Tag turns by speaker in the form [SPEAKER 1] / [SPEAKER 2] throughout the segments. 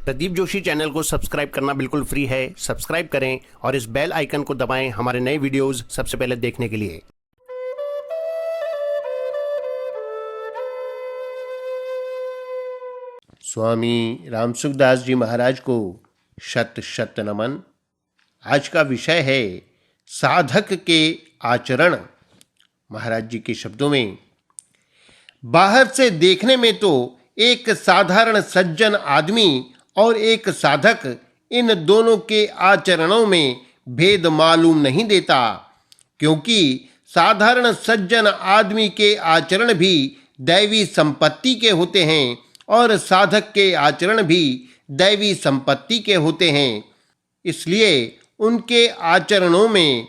[SPEAKER 1] Pradeep Joshi channel को subscribe करना बिल्कुल फ्री है। सब्सक्राइब करें और इस बेल आइकन को दबाएं हमारे नए वीडियोस सबसे पहले देखने के लिए। स्वामी रामसुखदास जी महाराज को शत शत नमन। आज का विषय है साधक के आचरण। महाराज जी के शब्दों में, बाहर से देखने में तो एक साधारण सज्जन आदमी और एक साधक, इन दोनों के आचरणों में भेद मालूम नहीं देता, क्योंकि साधारण सज्जन आदमी के आचरण भी दैवी संपत्ति के होते हैं और साधक के आचरण भी दैवी संपत्ति के होते हैं। इसलिए उनके आचरणों में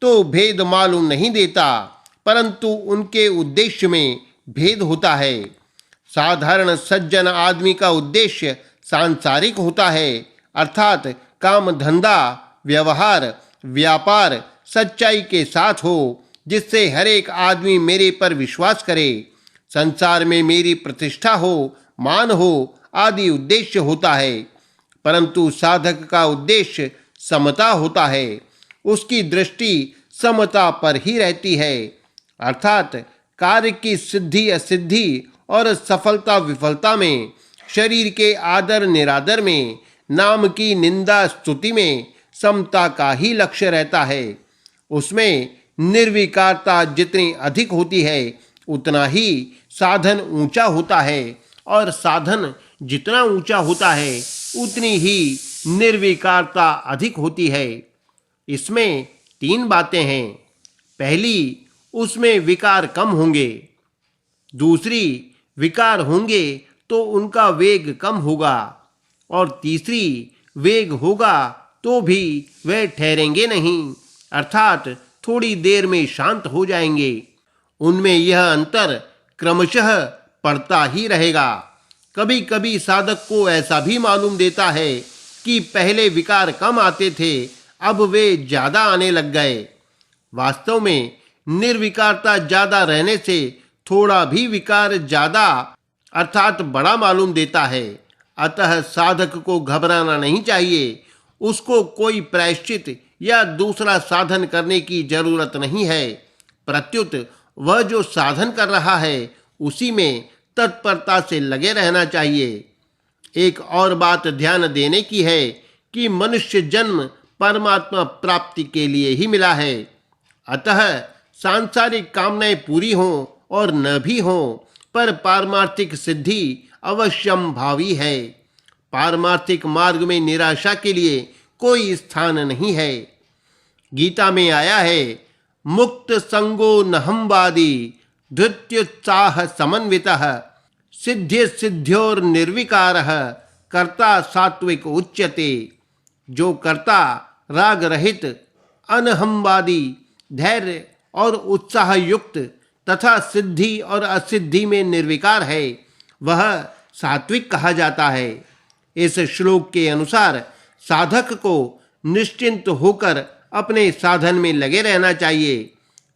[SPEAKER 1] तो भेद मालूम नहीं देता, परंतु उनके उद्देश्य में भेद होता है। साधारण सज्जन आदमी का उद्देश्य सांसारिक होता है, अर्थात काम धंधा व्यवहार व्यापार सच्चाई के साथ हो, जिससे हर एक आदमी मेरे पर विश्वास करे, संसार में मेरी प्रतिष्ठा हो, मान हो आदि उद्देश्य होता है। परंतु साधक का उद्देश्य समता होता है। उसकी दृष्टि समता पर ही रहती है, अर्थात कार्य की सिद्धि असिद्धि और सफलता विफलता में, शरीर के आदर निरादर में, नाम की निंदा स्तुति में समता का ही लक्ष्य रहता है। उसमें निर्विकारता जितनी अधिक होती है उतना ही साधन ऊंचा होता है, और साधन जितना ऊंचा होता है उतनी ही निर्विकारता अधिक होती है। इसमें तीन बातें हैं। पहली, उसमें विकार कम होंगे। दूसरी, विकार होंगे तो उनका वेग कम होगा। और तीसरी, वेग होगा तो भी वे ठहरेंगे नहीं, अर्थात थोड़ी देर में शांत हो जाएंगे। उनमें यह अंतर क्रमशः पड़ता ही रहेगा। कभी कभी साधक को ऐसा भी मालूम देता है कि पहले विकार कम आते थे, अब वे ज़्यादा आने लग गए। वास्तव में निर्विकारता ज़्यादा रहने से थोड़ा भी विकार ज़्यादा अर्थात बड़ा मालूम देता है। अतः साधक को घबराना नहीं चाहिए। उसको कोई प्रायश्चित या दूसरा साधन करने की जरूरत नहीं है। प्रत्युत वह जो साधन कर रहा है उसी में तत्परता से लगे रहना चाहिए। एक और बात ध्यान देने की है कि मनुष्य जन्म परमात्मा प्राप्ति के लिए ही मिला है। अतः सांसारिक कामनाएं पूरी हों और न भी हों, पर पारमार्थिक सिद्धि अवश्यम भावी है। पारमार्थिक मार्ग में निराशा के लिए कोई स्थान नहीं है। गीता में आया है, मुक्त संगो नहंवादी धृत्युत्साह समन्वितः सिद्ध्य सिद्ध्योर निर्विकारः कर्ता सात्विक उच्यते। जो कर्ता राग रहित अनहंवादी धैर्य और उत्साह युक्त तथा सिद्धि और असिद्धि में निर्विकार है, वह सात्विक कहा जाता है। इस श्लोक के अनुसार साधक को निश्चिंत होकर अपने साधन में लगे रहना चाहिए।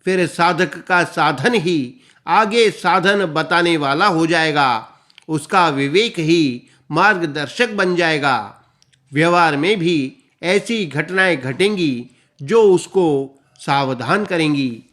[SPEAKER 1] फिर साधक का साधन ही आगे साधन बताने वाला हो जाएगा। उसका विवेक ही मार्गदर्शक बन जाएगा। व्यवहार में भी ऐसी घटनाएं घटेंगी जो उसको सावधान करेंगी।